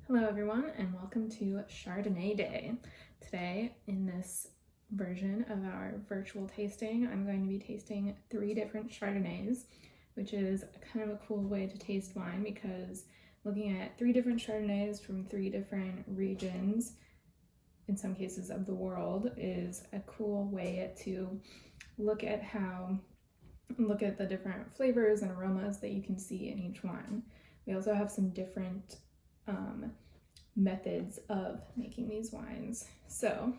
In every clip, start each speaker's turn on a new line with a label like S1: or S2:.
S1: Hello everyone and welcome to Chardonnay Day. Today in this version of our virtual tasting, I'm going to be tasting 3 different Chardonnays, which is kind of a cool way to taste wine because looking at 3 different Chardonnays from 3 different regions, in some cases of the world, is a cool way to look at the different flavors and aromas that you can see in each wine. We also have some different methods of making these wines. So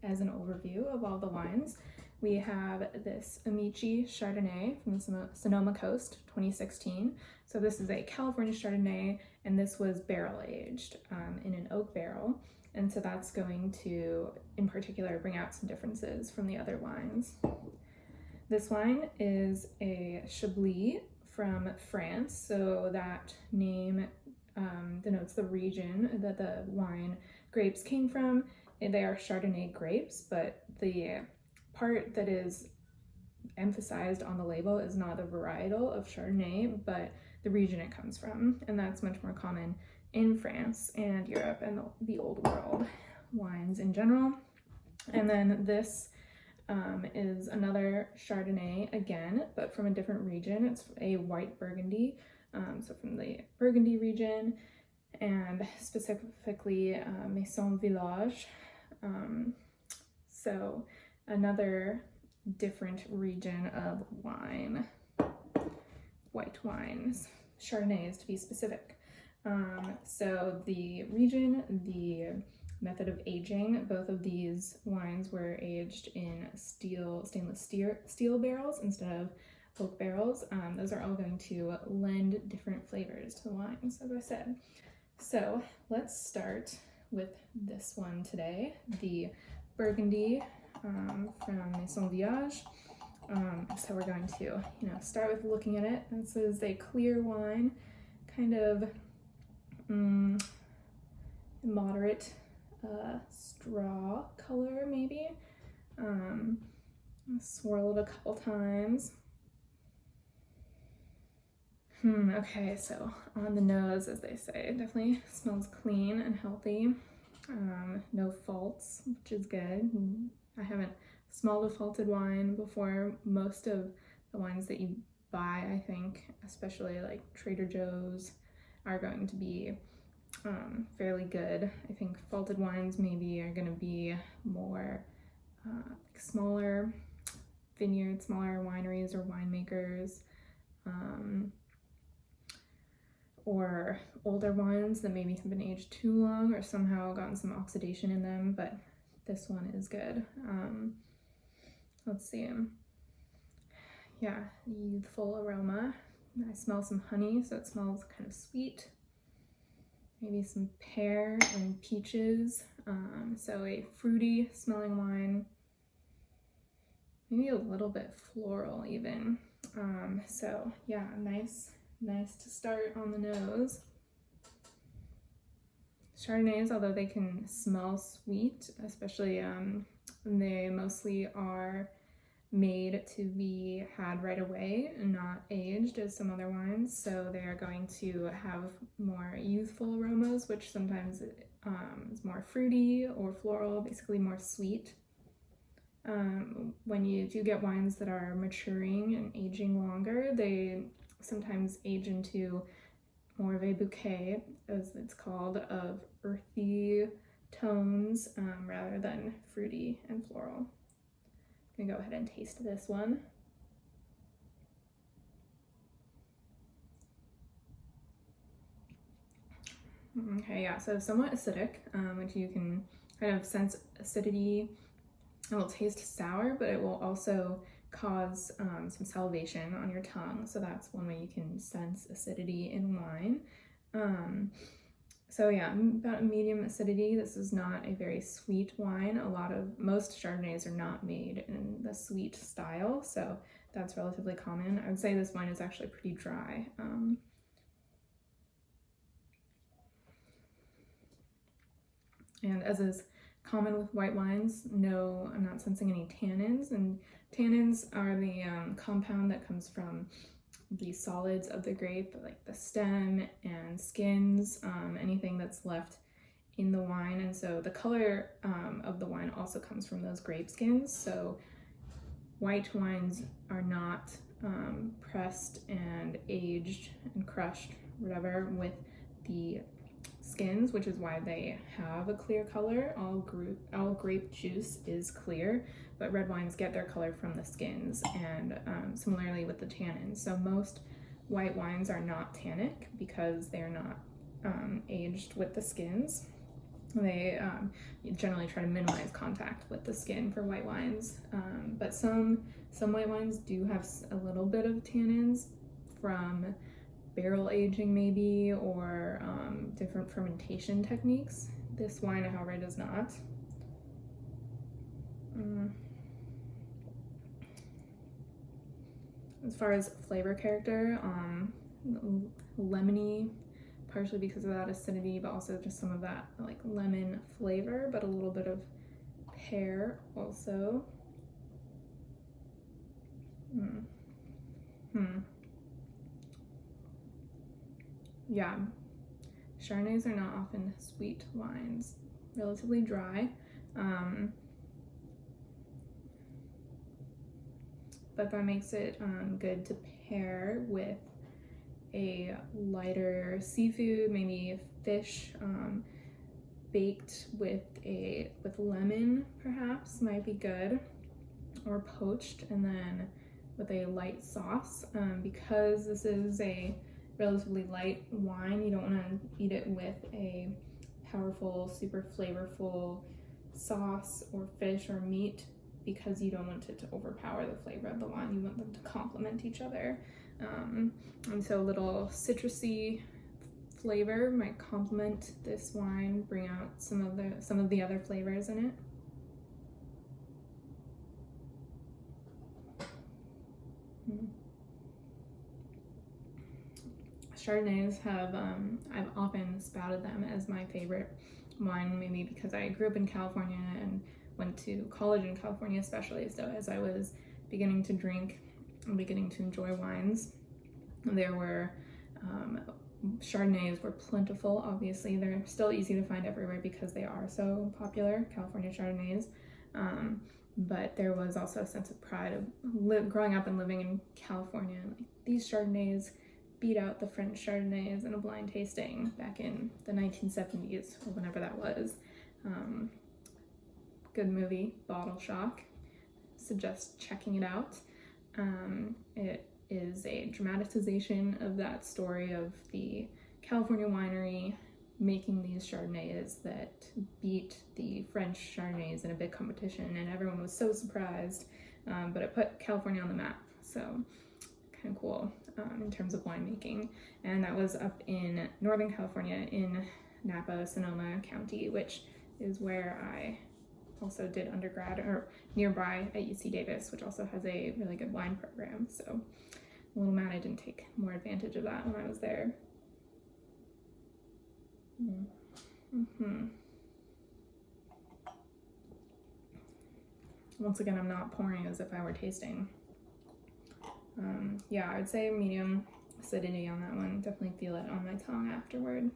S1: as an overview of all the wines, we have this Amici Chardonnay from the Sonoma Coast 2016. So this is a California Chardonnay, and this was barrel aged in an oak barrel. And so that's going to, in particular, bring out some differences from the other wines. This wine is a Chablis from France, so that name denotes the region that the wine grapes came from. They are Chardonnay grapes, but the part that is emphasized on the label is not the varietal of Chardonnay, but the region it comes from, and that's much more common in France and Europe and the old world wines in general. And then this is another Chardonnay again, but from a different region. It's a white Burgundy, so from the Burgundy region, and specifically Macon-Villages. So another different region of wine, white wines, Chardonnays to be specific. So the region, the method of aging, both of these wines were aged in stainless steel barrels instead of oak barrels. Those are all going to lend different flavors to the wines, as I said. So let's start with this one today, the Burgundy from Macon-Villages. So we're going to, start with looking at it. This is a clear wine, kind of moderate straw color, maybe. Swirl it a couple times. Okay, so on the nose, as they say, it definitely smells clean and healthy. No faults, which is good. I haven't smelled a faulted wine before. Most of the wines that you buy, I think, especially like Trader Joe's, are going to be fairly good. I think faulted wines maybe are going to be more smaller vineyards, smaller wineries or winemakers, or older wines that maybe have been aged too long or somehow gotten some oxidation in them, but this one is good. Let's see. Yeah, youthful aroma. I smell some honey, so it smells kind of sweet. Maybe some pear and peaches. So a fruity smelling wine. Maybe a little bit floral even. So yeah, nice to start on the nose. Chardonnays, although they can smell sweet, especially they mostly are made to be had right away and not aged as some other wines, so they are going to have more youthful aromas, which sometimes is more fruity or floral, basically more sweet. When you do get wines that are maturing and aging longer, they sometimes age into more of a bouquet, as it's called, of earthy tones rather than fruity and floral. I'm gonna go ahead and taste this one. Okay, yeah, so somewhat acidic, which you can kind of sense acidity. It will taste sour, but it will also cause some salivation on your tongue, so that's one way you can sense acidity in wine. So yeah, about medium acidity. This is not a very sweet wine. Most Chardonnays are not made in the sweet style, so that's relatively common. I would say this wine is actually pretty dry. And as is common with white wines, no, I'm not sensing any tannins, and tannins are the compound that comes from the solids of the grape, like the stem and skins, anything that's left in the wine. And so the color of the wine also comes from those grape skins. So white wines are not pressed and aged and crushed, whatever, with the skins, which is why they have a clear color. All grape juice is clear, but red wines get their color from the skins, and similarly with the tannins. So most white wines are not tannic because they're not aged with the skins. They generally try to minimize contact with the skin for white wines, but some white wines do have a little bit of tannins from barrel aging maybe, or different fermentation techniques. This wine, however, does not. As far as flavor character, lemony, partially because of that acidity, but also just some of that like lemon flavor, but a little bit of pear also. Yeah, Chardonnays are not often sweet wines, relatively dry, but that makes it good to pair with a lighter seafood, maybe fish baked with lemon perhaps might be good, or poached, and then with a light sauce. Because this is a relatively light wine, you don't want to eat it with a powerful, super flavorful sauce or fish or meat, because you don't want it to overpower the flavor of the wine. You want them to complement each other. And so a little citrusy flavor might complement this wine, bring out some of the other flavors in it. Chardonnays have, I've often spouted them as my favorite wine, maybe because I grew up in California and went to college in California especially. So as I was beginning to drink and beginning to enjoy wines, there were Chardonnays were plentiful. Obviously, they're still easy to find everywhere because they are so popular, California Chardonnays. But there was also a sense of pride of growing up and living in California. Like, these Chardonnays beat out the French Chardonnays in a blind tasting back in the 1970s, or whenever that was. Good movie, Bottle Shock. Suggest checking it out. It is a dramatization of that story of the California winery making these Chardonnays that beat the French Chardonnays in a big competition, and everyone was so surprised, but it put California on the map, so kind of cool in terms of winemaking. And that was up in Northern California in Napa, Sonoma County, which is where I also did undergrad, or nearby at UC Davis, which also has a really good wine program. So a little mad I didn't take more advantage of that when I was there. Once again, I'm not pouring as if I were tasting. Yeah, I would say medium acidity on that one. Definitely feel it on my tongue afterward.